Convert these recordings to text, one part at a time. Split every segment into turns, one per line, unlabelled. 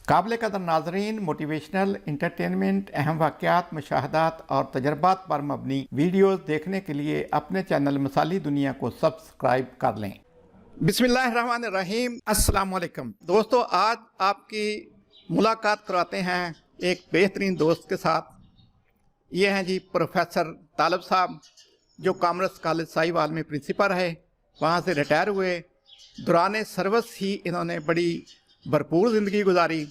काबिल कदर नाजरीन, मोटिवेशनल, इंटरटेनमेंट, अहम वाक़यात, मुशाहदात और तजर्बात पर मबनी वीडियोज़ देखने के लिए अपने चैनल मिसाली दुनिया को सब्सक्राइब कर लें। बिस्मिल्लाहिर्रहमानिर्रहीम। अस्सलाम वालेकुम दोस्तों, आज आपकी मुलाकात कराते हैं एक बेहतरीन दोस्त के साथ। ये हैं जी प्रोफेसर तालब साहब, जो कॉमर्स कॉलेज साहिवाल में प्रिंसिपल है, वहाँ से रिटायर हुए। दौरान सर्विस ही इन्होंने बड़ी भरपूर ज़िंदगी गुजारी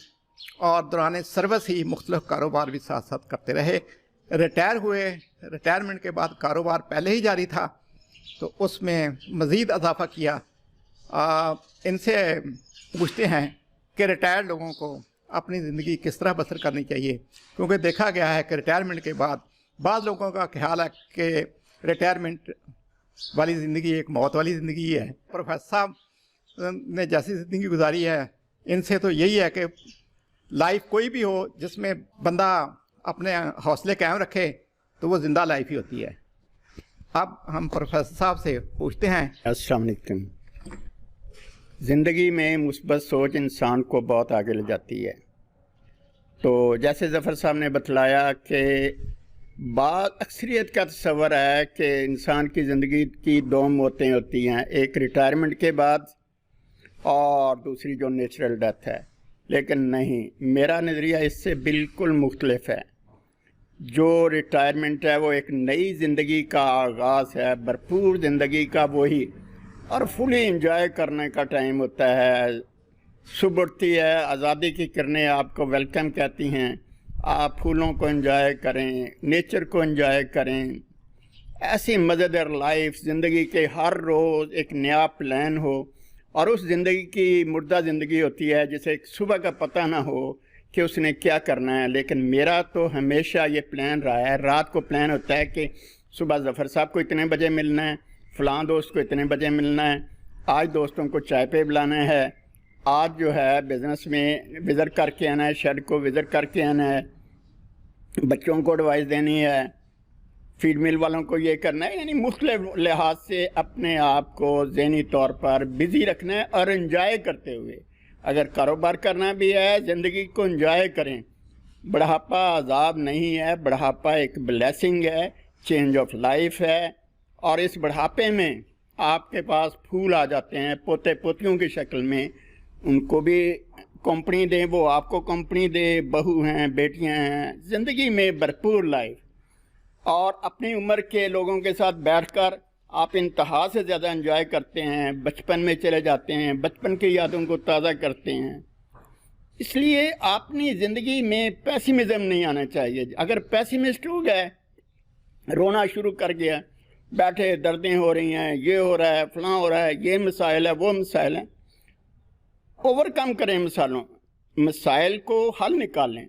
और दौरान सर्विस ही मुख्तलिफ कारोबार भी साथ साथ करते रहे। रिटायर हुए, रिटायरमेंट के बाद कारोबार पहले ही जारी था तो उसमें मज़ीद इजाफा किया। इनसे पूछते हैं कि रिटायर्ड लोगों को अपनी ज़िंदगी किस तरह बसर करनी चाहिए, क्योंकि देखा गया है कि रिटायरमेंट के बाद बाद लोगों का ख्याल है कि रिटायरमेंट वाली ज़िंदगी एक मौत वाली ज़िंदगी है। प्रोफेसर साहब ने जैसी ज़िंदगी गुजारी है, इनसे तो यही है कि लाइफ कोई भी हो जिसमें बंदा अपने हौसले कायम रखे तो वो ज़िंदा लाइफ ही होती है। अब हम प्रोफेसर साहब से पूछते हैं।
अस्सलाम वालेकुम। ज़िंदगी में मुस्बत सोच इंसान को बहुत आगे ले जाती है। तो जैसे ज़फ़र साहब ने बतलाया कि अक्सरियत का तस्वर है कि इंसान की ज़िंदगी की दो मौतें होती हैं, एक रिटायरमेंट के बाद और दूसरी जो नेचुरल डेथ है। लेकिन नहीं, मेरा नज़रिया इससे बिल्कुल मुख्तलिफ है। जो रिटायरमेंट है वो एक नई ज़िंदगी का आगाज़ है, भरपूर ज़िंदगी का वही और फुली इंजॉय करने का टाइम होता है। सुबह उठती है, आज़ादी की किरणें आपको वेलकम कहती हैं, आप फूलों को एंजॉय करें, नेचर को एंजॉय करें। ऐसी मज़ेदार लाइफ, ज़िंदगी के हर रोज़ एक नया प्लान हो और उस ज़िंदगी की मुर्दा ज़िंदगी होती है जिसे सुबह का पता ना हो कि उसने क्या करना है। लेकिन मेरा तो हमेशा ये प्लान रहा है, रात को प्लान होता है कि सुबह ज़फ़र साहब को इतने बजे मिलना है, फ़लाँ दोस्त को इतने बजे मिलना है, आज दोस्तों को चाय पे बुलाना है, आज जो है बिज़नेस में विज़िट करके आना है, शेड को विज़िट करके आना है, बच्चों को एडवाइस देनी है, फीड मिल वालों को ये करना है। यानी मुख्तलिफ लिहाज से अपने आप को ज़हनी तौर पर बिज़ी रखना है और एंजॉय करते हुए। अगर कारोबार करना भी है, ज़िंदगी को एंजॉय करें। बुढ़ापा अज़ाब नहीं है, बुढ़ापा एक ब्लेसिंग है, चेंज ऑफ लाइफ है। और इस बुढ़ापे में आपके पास फूल आ जाते हैं पोते पोतियों की शक्ल में, उनको भी कंपनी दें, वो आपको कंपनी दे, बहू हैं, बेटियां हैं, ज़िंदगी में भरपूर लाइफ। और अपनी उम्र के लोगों के साथ बैठकर आप इंतहा से ज़्यादा एंजॉय करते हैं, बचपन में चले जाते हैं, बचपन की यादों को ताज़ा करते हैं। इसलिए अपनी ज़िंदगी में पेसिमिज़म नहीं आना चाहिए। अगर पेसिमिस्ट हो गए, रोना शुरू कर गया, बैठे दर्दें हो रही हैं, ये हो रहा है, फलां हो रहा है, ये मसाइल है, वो मसाइल है, ओवरकम करें मसाइल को हल निकालें,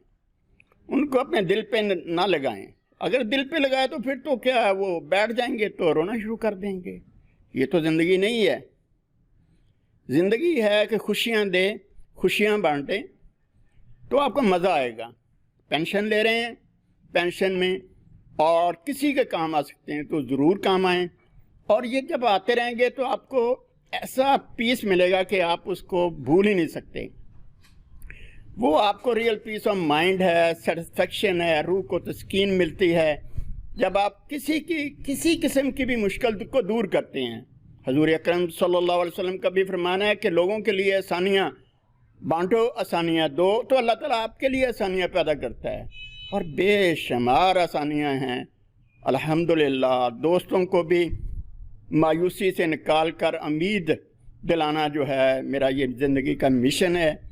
उनको अपने दिल पे ना लगाएं। अगर दिल पे लगाए तो फिर तो क्या है, वो बैठ जाएंगे तो रोना शुरू कर देंगे। ये तो ज़िंदगी नहीं है। ज़िंदगी है कि खुशियाँ दे, खुशियाँ बांटे, तो आपको मज़ा आएगा। पेंशन ले रहे हैं, पेंशन में और किसी के काम आ सकते हैं तो ज़रूर काम आएँ। और ये जब आते रहेंगे तो आपको ऐसा पीस मिलेगा कि आप उसको भूल ही नहीं सकते। वो आपको रियल पीस ऑफ माइंड है, सेटिस्फेक्शन है, रूह को तस्कीन मिलती है जब आप किसी किस्म की भी मुश्किल को दूर करते हैं। हजूर अकरम सल्लल्लाहु अलैहि वसल्लम का भी फरमान है कि लोगों के लिए आसानियाँ बांटो, आसानियाँ दो, तो अल्लाह ताला आपके लिए आसानियाँ पैदा करता है। और बेशुमार आसानियाँ हैं अल्हम्दुलिल्लाह। दोस्तों को भी मायूसी से निकाल कर उम्मीद दिलाना जो है मेरा ये ज़िंदगी का मिशन है,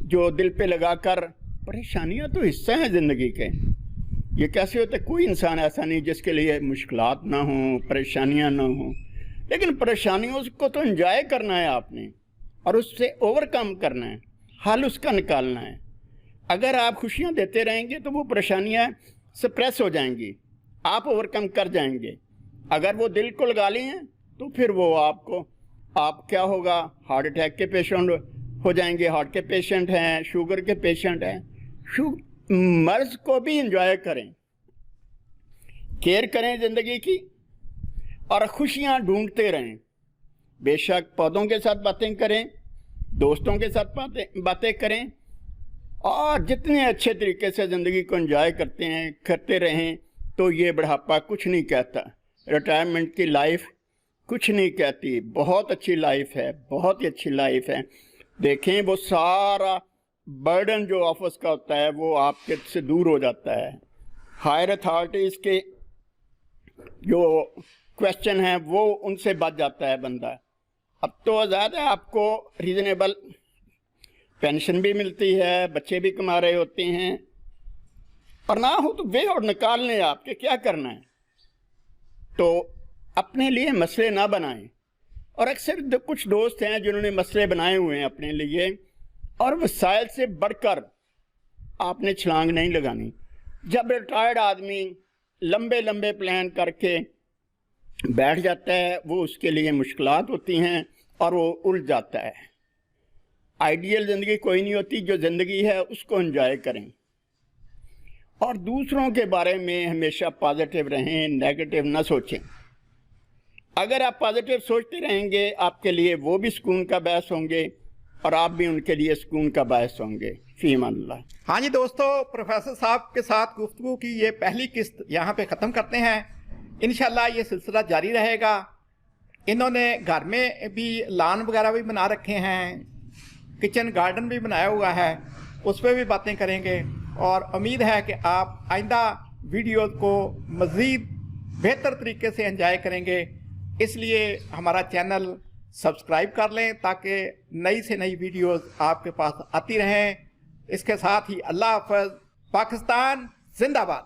जो दिल पे लगाकर। परेशानियां तो हिस्सा हैं ज़िंदगी के। ये कैसे होता है, कोई इंसान ऐसा नहीं जिसके लिए मुश्किलात ना हों, परेशानियां ना हों। लेकिन परेशानियों को तो एंजॉय करना है आपने और उससे ओवरकम करना है, हल उसका निकालना है। अगर आप खुशियां देते रहेंगे तो वो परेशानियां सप्रेस हो जाएंगी, आप ओवरकम कर जाएंगे। अगर वो दिल को लगा ली हैं तो फिर वो आप क्या होगा, हार्ट अटैक के पेशेंट हो जाएंगे, हार्ट के पेशेंट हैं, शुगर के पेशेंट हैं। मर्ज को भी एंजॉय करें, केयर करें ज़िंदगी की और खुशियां ढूंढते रहें। बेशक पौधों के साथ बातें करें, दोस्तों के साथ बातें करें, اور جتنے اچھے طریقے سے زندگی کو انجوائے کرتے ہیں کرتے رہیں تو یہ بڑھاپا کچھ نہیں کہتا، ریٹائرمنٹ کی لائف کچھ نہیں کہتی، بہت اچھی لائف ہے، بہت ہی اچھی لائف ہے۔ دیکھیں وہ سارا برڈن جو آفس کا ہوتا ہے وہ آپ کے سے دور ہو جاتا ہے، ہائر اتھارٹیز کے جو کویسچن ہیں وہ ان سے بچ جاتا ہے بندہ۔ اب تو زیادہ آپ کو ریزنیبل پینشن بھی ملتی ہے، بچے بھی کما رہے ہوتے ہیں، اور نہ ہو تو وے اور نکال لیں آپ کے کیا کرنا ہے۔ تو اپنے لیے مسئلے نہ بنائیں، اور اکثر کچھ دوست ہیں جنہوں نے مسئلے بنائے ہوئے ہیں اپنے لیے، اور وسائل سے بڑھ کر آپ نے چھلانگ نہیں لگانی۔ جب ریٹائرڈ آدمی لمبے لمبے پلان کر کے بیٹھ جاتا ہے وہ اس کے لیے مشکلات ہوتی ہیں اور وہ الجھ جاتا ہے۔ آئیڈیل زندگی کوئی نہیں ہوتی، جو زندگی ہے اس کو انجوائے کریں، اور دوسروں کے بارے میں ہمیشہ پازیٹیو رہیں، نیگیٹو نہ سوچیں۔ اگر آپ پازیٹیو سوچتے رہیں گے آپ کے لیے وہ بھی سکون کا باعث ہوں گے، اور آپ بھی ان کے لیے سکون کا باعث ہوں گے۔ فی امان اللہ۔
ہاں جی دوستو، پروفیسر صاحب کے ساتھ گفتگو کی یہ پہلی قسط یہاں پہ ختم کرتے ہیں۔ انشاءاللہ یہ سلسلہ جاری رہے گا۔ انہوں نے گھر میں بھی لان وغیرہ بھی بنا رکھے ہیں، کچن گارڈن بھی بنایا ہوا ہے، اس پہ بھی باتیں کریں گے، اور امید ہے کہ آپ آئندہ ویڈیوز کو مزید بہتر طریقے سے انجوائے کریں گے۔ اس لیے ہمارا چینل سبسکرائب کر لیں تاکہ نئی سے نئی ویڈیوز آپ کے پاس آتی رہیں۔ اس کے ساتھ ہی اللہ حافظ۔ پاکستان زندہ باد۔